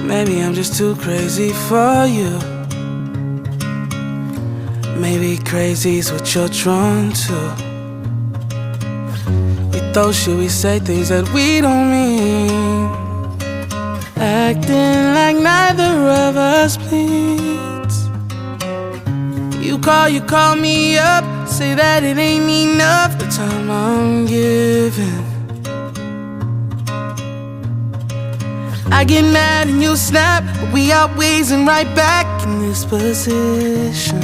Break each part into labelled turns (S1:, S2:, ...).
S1: Maybe I'm just too crazy for you. Maybe crazy's what you're drawn to. We throw shit, we say things that we don't mean, acting like neither of us bleeds. You call me up, say that it ain't enough the time I'm giving. I get mad and you snap, but we always and right back in this position.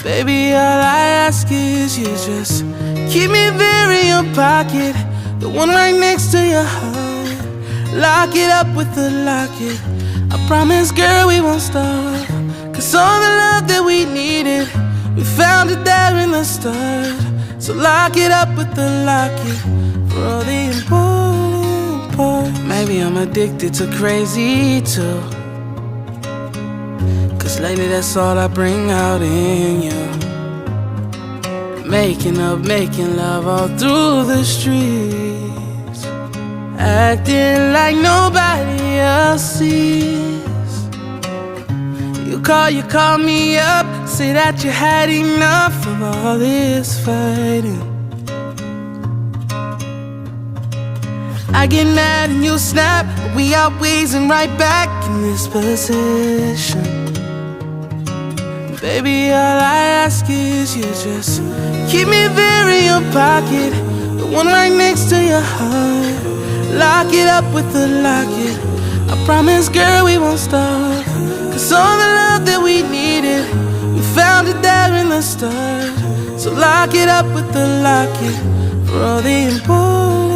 S1: Baby, all I ask is you just keep me there in your pocket, the one right next to your heart. Lock it up with the locket. I promise, girl, we won't stop. Cause all the love that we needed, we found it there in the start. So lock it up with the locket for all the important parts. Maybe I'm addicted to crazy too, cause lately that's all I bring out in you. Making up, making love all through the streets, acting like nobody else sees. You call me up, say that you had enough of all this fighting. I get mad and you snap, but we always and right back in this position. Baby, all I ask is you just keep me there in your pocket, the one right next to your heart. Lock it up with the locket. I promise, girl, we won't stop. Cause all the love that we needed, we found it there in the start. So lock it up with the locket for all the important